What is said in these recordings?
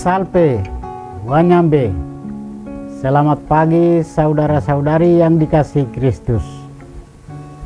Salpe, Wanyambe. Selamat pagi saudara-saudari yang dikasihi Kristus.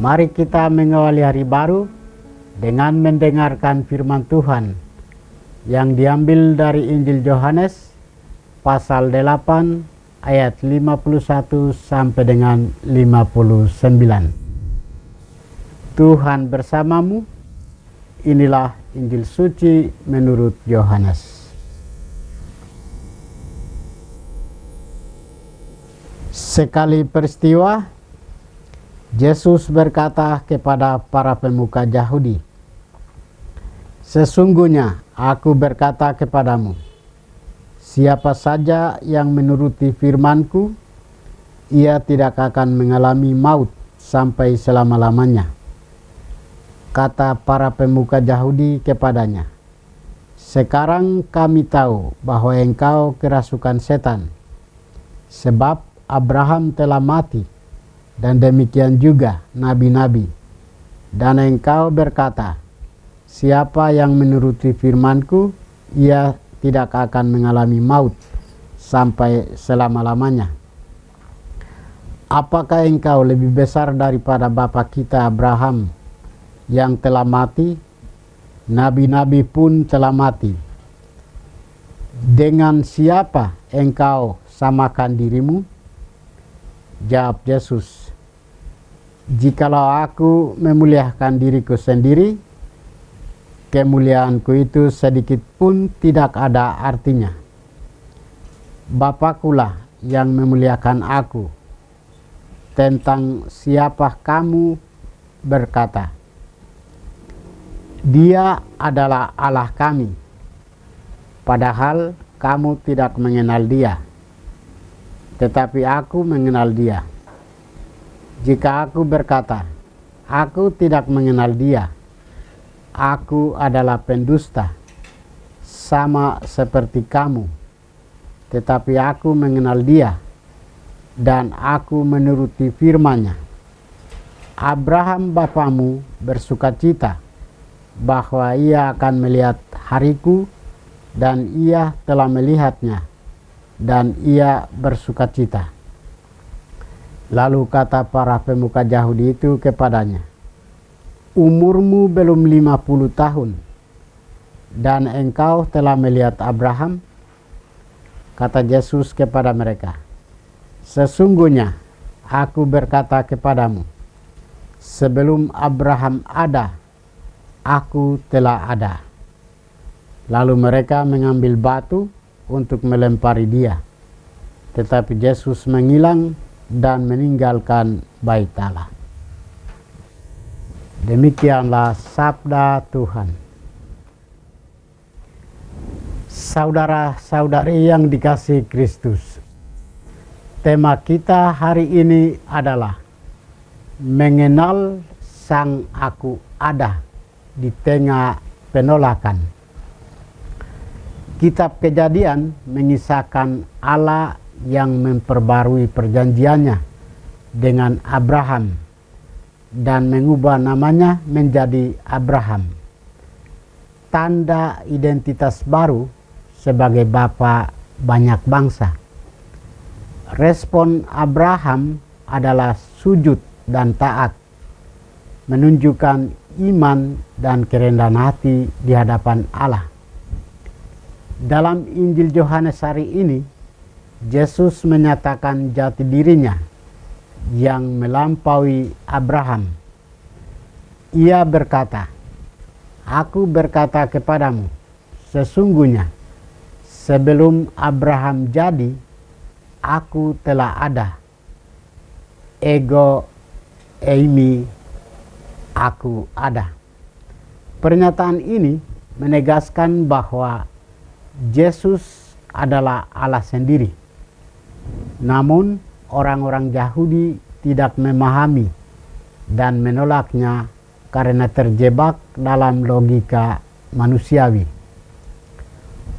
Mari kita mengawali hari baru dengan mendengarkan firman Tuhan yang diambil dari Injil Yohanes pasal 8 ayat 51 sampai dengan 59. Tuhan bersamamu. Inilah Injil suci menurut Yohanes. Sekali peristiwa, Yesus berkata kepada para pemuka Yahudi, "Sesungguhnya aku berkata kepadamu, siapa saja yang menuruti firman-Ku, ia tidak akan mengalami maut sampai selama-lamanya." Kata para pemuka Yahudi kepadanya, "Sekarang kami tahu bahwa engkau kerasukan setan, sebab Abraham telah mati, dan demikian juga nabi-nabi. Dan engkau berkata, siapa yang menuruti firman-Ku, ia tidak akan mengalami maut sampai selama-lamanya. Apakah engkau lebih besar daripada bapa kita Abraham yang telah mati? Nabi-nabi pun telah mati. Dengan siapa engkau samakan dirimu?" Jawab Yesus, "Jikalau aku memuliakan diriku sendiri, kemuliaanku itu sedikit pun tidak ada artinya. Bapakulah yang memuliakan aku. Tentang siapa kamu berkata, Dia adalah Allah kami, padahal kamu tidak mengenal Dia. Tetapi aku mengenal Dia. Jika aku berkata, aku tidak mengenal Dia, aku adalah pendusta, sama seperti kamu. Tetapi aku mengenal Dia, dan aku menuruti firman-Nya. Abraham bapamu bersukacita bahwa ia akan melihat hariku, dan ia telah melihatnya, dan ia bersukacita." Lalu kata para pemuka Yahudi itu kepadanya, "Umurmu belum 50 tahun, dan engkau telah melihat Abraham?" Kata Yesus kepada mereka, "Sesungguhnya aku berkata kepadamu, sebelum Abraham ada, aku telah ada." Lalu mereka mengambil batu untuk melempari Dia. Tetapi Yesus menghilang dan meninggalkan bait Allah. Demikianlah sabda Tuhan. Saudara-saudari yang dikasihi Kristus, tema kita hari ini adalah mengenal Sang Aku Ada di tengah penolakan. Kitab Kejadian mengisahkan Allah yang memperbarui perjanjiannya dengan Abraham dan mengubah namanya menjadi Abraham, tanda identitas baru sebagai bapa banyak bangsa. Respon Abraham adalah sujud dan taat, menunjukkan iman dan kerendahan hati di hadapan Allah. Dalam Injil Yohanes hari ini, Yesus menyatakan jati dirinya yang melampaui Abraham. Ia berkata, "Aku berkata kepadamu, sesungguhnya sebelum Abraham jadi, aku telah ada. Ego eimi, aku ada." Pernyataan ini menegaskan bahwa Yesus adalah Allah sendiri. Namun orang-orang Yahudi tidak memahami dan menolaknya karena terjebak dalam logika manusiawi.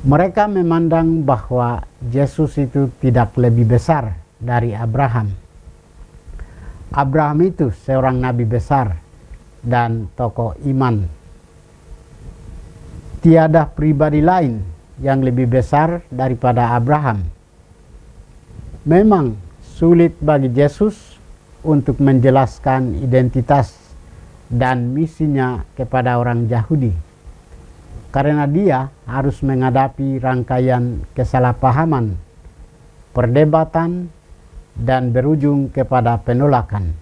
Mereka memandang bahwa Yesus itu tidak lebih besar dari Abraham. Abraham itu seorang nabi besar dan tokoh iman. Tiada pribadi lain yang lebih besar daripada Abraham. Memang sulit bagi Yesus untuk menjelaskan identitas dan misinya kepada orang Yahudi, karena dia harus menghadapi rangkaian kesalahpahaman, perdebatan, dan berujung kepada penolakan.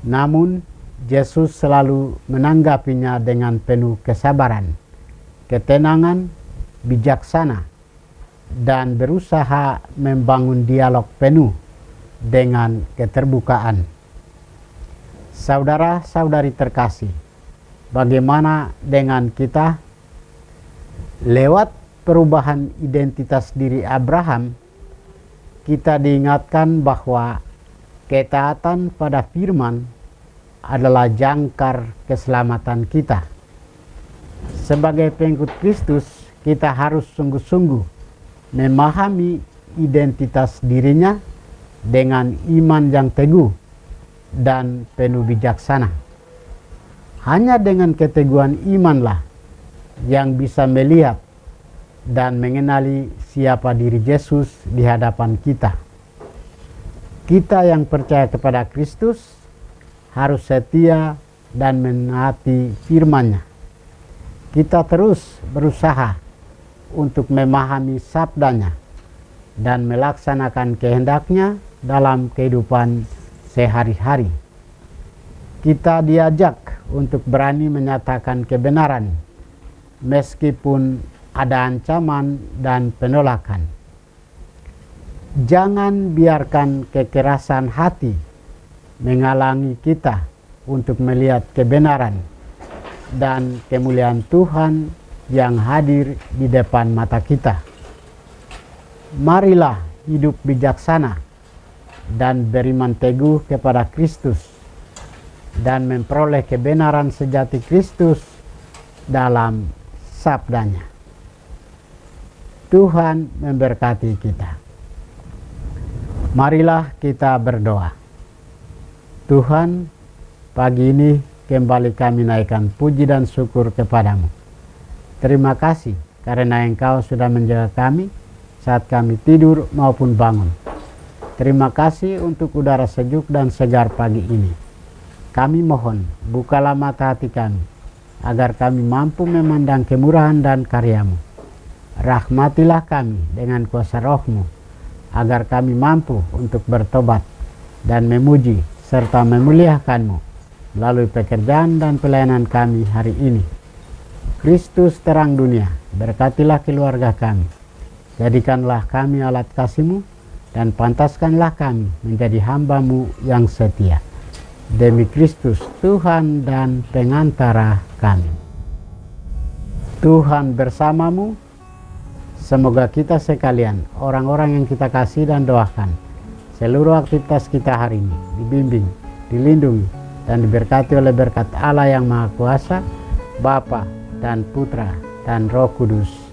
Namun, Yesus selalu menanggapinya dengan penuh kesabaran, ketenangan, bijaksana, dan berusaha membangun dialog penuh dengan keterbukaan. Saudara-saudari terkasih, bagaimana dengan kita? Lewat perubahan identitas diri Abraham, kita diingatkan bahwa ketaatan pada firman adalah jangkar keselamatan kita. Sebagai pengikut Kristus, kita harus sungguh-sungguh memahami identitas dirinya dengan iman yang teguh dan penuh bijaksana. Hanya dengan keteguhan imanlah yang bisa melihat dan mengenali siapa diri Yesus di hadapan kita. Kita yang percaya kepada Kristus harus setia dan menaati firman-Nya. Kita terus berusaha untuk memahami sabdanya dan melaksanakan kehendak-Nya dalam kehidupan sehari-hari. Kita diajak untuk berani menyatakan kebenaran meskipun ada ancaman dan penolakan. Jangan biarkan kekerasan hati menghalangi kita untuk melihat kebenaran dan kemuliaan Tuhan yang hadir di depan mata kita. Marilah hidup bijaksana dan beriman teguh kepada Kristus dan memperoleh kebenaran sejati Kristus dalam sabdanya. Tuhan memberkati kita. Marilah kita berdoa. Tuhan, pagi ini kembali kami naikkan puji dan syukur kepadamu. Terima kasih karena Engkau sudah menjaga kami saat kami tidur maupun bangun. Terima kasih untuk udara sejuk dan segar pagi ini. Kami mohon, bukalah mata hati kami, agar kami mampu memandang kemurahan dan karya-Mu. Rahmatilah kami dengan kuasa Roh-Mu, agar kami mampu untuk bertobat dan memuji serta memuliakan-Mu melalui pekerjaan dan pelayanan kami hari ini. Kristus terang dunia, berkatilah keluarga kami. Jadikanlah kami alat kasih-Mu dan pantaskanlah kami menjadi hamba-Mu yang setia. Demi Kristus Tuhan dan pengantara kami. Tuhan bersamamu. Semoga kita sekalian, orang-orang yang kita kasih dan doakan, seluruh aktivitas kita hari ini dibimbing, dilindungi, dan diberkati oleh berkat Allah yang Maha Kuasa, Bapa dan Putra dan Roh Kudus.